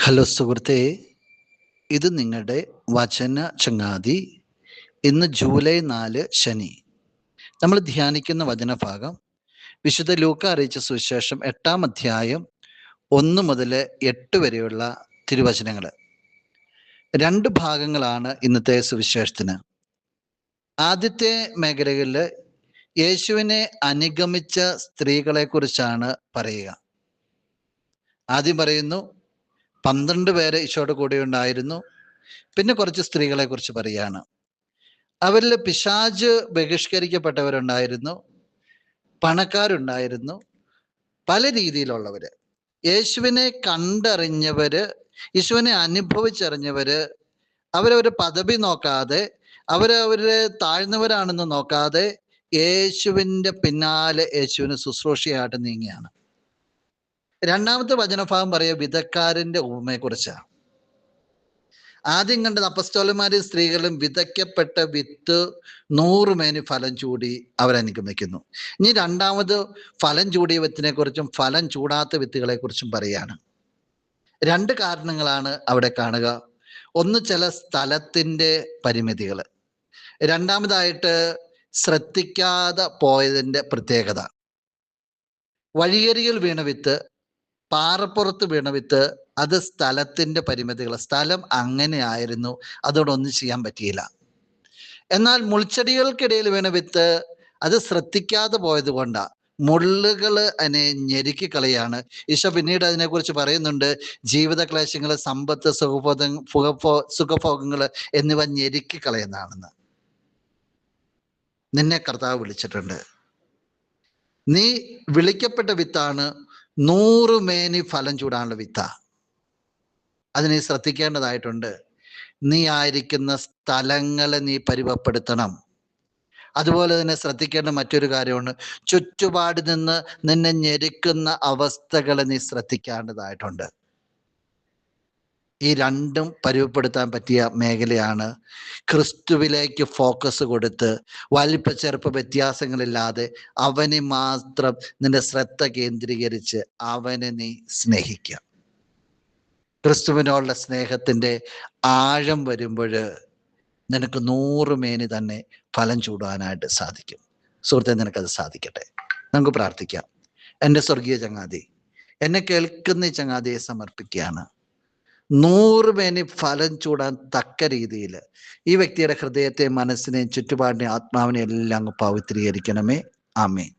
Hello സുഹൃത്തേ, ഇത് നിങ്ങളുടെ വചന ചങ്ങാതി. ഇന്ന് ജൂലൈ 4 ശനി. നമ്മൾ ധ്യാനിക്കുന്ന വചനഭാഗം വിശുദ്ധ ലൂക്ക അറിയിച്ച സുവിശേഷം 8-ാം അധ്യായം 1 മുതൽ 8 വരെയുള്ള തിരുവചനങ്ങൾ. 2 ഭാഗങ്ങളാണ് ഇന്നത്തെ സുവിശേഷത്തിന്. ആദ്യത്തെ മേഖലകളിൽ യേശുവിനെ അനുഗമിച്ച സ്ത്രീകളെ കുറിച്ചാണ് പറയുക. ആദ്യം പറയുന്നു 12 പേര് ഈശോയുടെ കൂടെ ഉണ്ടായിരുന്നു. പിന്നെ കുറച്ച് സ്ത്രീകളെ കുറിച്ച് പറയാണ്. അവരിൽ പിശാച് ബഹിഷ്കരിക്കപ്പെട്ടവരുണ്ടായിരുന്നു, പണക്കാരുണ്ടായിരുന്നു, പല രീതിയിലുള്ളവര്. യേശുവിനെ കണ്ടറിഞ്ഞവര്, യേശുവിനെ അനുഭവിച്ചറിഞ്ഞവര്, അവരവരുടെ പദവി നോക്കാതെ, അവരവര് താഴ്ന്നവരാണെന്ന് നോക്കാതെ യേശുവിൻ്റെ പിന്നാലെ യേശുവിന് ശുശ്രൂഷയായിട്ട് നീങ്ങിയാണ്. രണ്ടാമത്തെ വചനഭാഗം പറയുക വിധക്കാരൻ്റെ ഉപമയെക്കുറിച്ചാണ്. ആദ്യം കണ്ടത് അപ്പസ്തോലന്മാരും സ്ത്രീകളും വിതയ്ക്കപ്പെട്ട വിത്ത് 100 മേനി ഫലം ചൂടി അവരനുഗമിക്കുന്നു. ഇനി രണ്ടാമത് ഫലം ചൂടിയ വിത്തിനെ കുറിച്ചും ഫലം ചൂടാത്ത വിത്തുകളെ കുറിച്ചും പറയാണ്. 2 കാരണങ്ങളാണ് അവിടെ കാണുക. ഒന്ന്, ചില സ്ഥലത്തിൻ്റെ പരിമിതികൾ. രണ്ടാമതായിട്ട് ശ്രദ്ധിക്കാതെ പോയതിൻ്റെ പ്രത്യേകത. വഴിയരികിൽ വീണ വിത്ത്, പാറപ്പുറത്ത് വീണ വിത്ത്, അത് സ്ഥലത്തിൻ്റെ പരിമിതികൾ. സ്ഥലം അങ്ങനെ ആയിരുന്നു, അതോടൊന്നും ചെയ്യാൻ പറ്റിയില്ല. എന്നാൽ മുൾച്ചെടികൾക്കിടയിൽ വീണ വിത്ത്, അത് ശ്രദ്ധിക്കാതെ പോയത് കൊണ്ടാണ് മുള്ളുകൾ അതിനെ ഞെരുക്കി കളയാണ്. ഈശോ പിന്നീട് അതിനെക്കുറിച്ച് പറയുന്നുണ്ട്, ജീവിത ക്ലേശങ്ങൾ, സമ്പത്ത്, സുഖഭോഗങ്ങൾ എന്നിവ ഞെരുക്കി കളയുന്നതാണെന്ന്. നിന്നെ കർത്താവ് വിളിച്ചിട്ടുണ്ട്. നീ വിളിക്കപ്പെട്ട വിത്താണ്, 100 മേനി ഫലം ചൂടാനുള്ള വിത്ത. അതിനെ ശ്രദ്ധിക്കേണ്ടതായിട്ടുണ്ട്. നീ ആയിരിക്കുന്ന സ്ഥലങ്ങളെ നീ പരിവപ്പെടുത്തണം. അതുപോലെ തന്നെ ശ്രദ്ധിക്കേണ്ട മറ്റൊരു കാര്യമാണ്, ചുറ്റുപാട് നിന്ന് നിന്നെ ഞെരുക്കുന്ന അവസ്ഥകളെ നീ ശ്രദ്ധിക്കേണ്ടതായിട്ടുണ്ട്. ഈ രണ്ടും പരിവപ്പെടുത്താൻ പറ്റിയ മേഖലയാണ് ക്രിസ്തുവിലേക്ക് ഫോക്കസ് കൊടുത്ത് വലിപ്പ ചെറുപ്പ വ്യത്യാസങ്ങളില്ലാതെ അവനെ മാത്രം നിന്റെ ശ്രദ്ധ കേന്ദ്രീകരിച്ച് അവനെ നീ സ്നേഹിക്കുക. ക്രിസ്തുവിനോടുള്ള സ്നേഹത്തിൻ്റെ ആഴം വരുമ്പോൾ നിനക്ക് 100 മേനി തന്നെ ഫലം ചൂടാനായിട്ട് സാധിക്കും. സുഹൃത്തെ, നിനക്കത് സാധിക്കട്ടെ. നമുക്ക് പ്രാർത്ഥിക്കാം. എൻ്റെ സ്വർഗീയ ചങ്ങാതി, എന്നെ കേൾക്കുന്ന ഈ ചങ്ങാതിയെ സമർപ്പിക്കുകയാണ്. 100 മേനി ഫലം ചൂടാൻ തക്ക രീതിയിൽ ഈ വ്യക്തിയുടെ ഹൃദയത്തെ, മനസ്സിനെയും, ചുറ്റുപാടിനെയും, ആത്മാവിനെയും എല്ലാം അങ്ങ് പവിത്രീകരിക്കണമേ. ആമേൻ.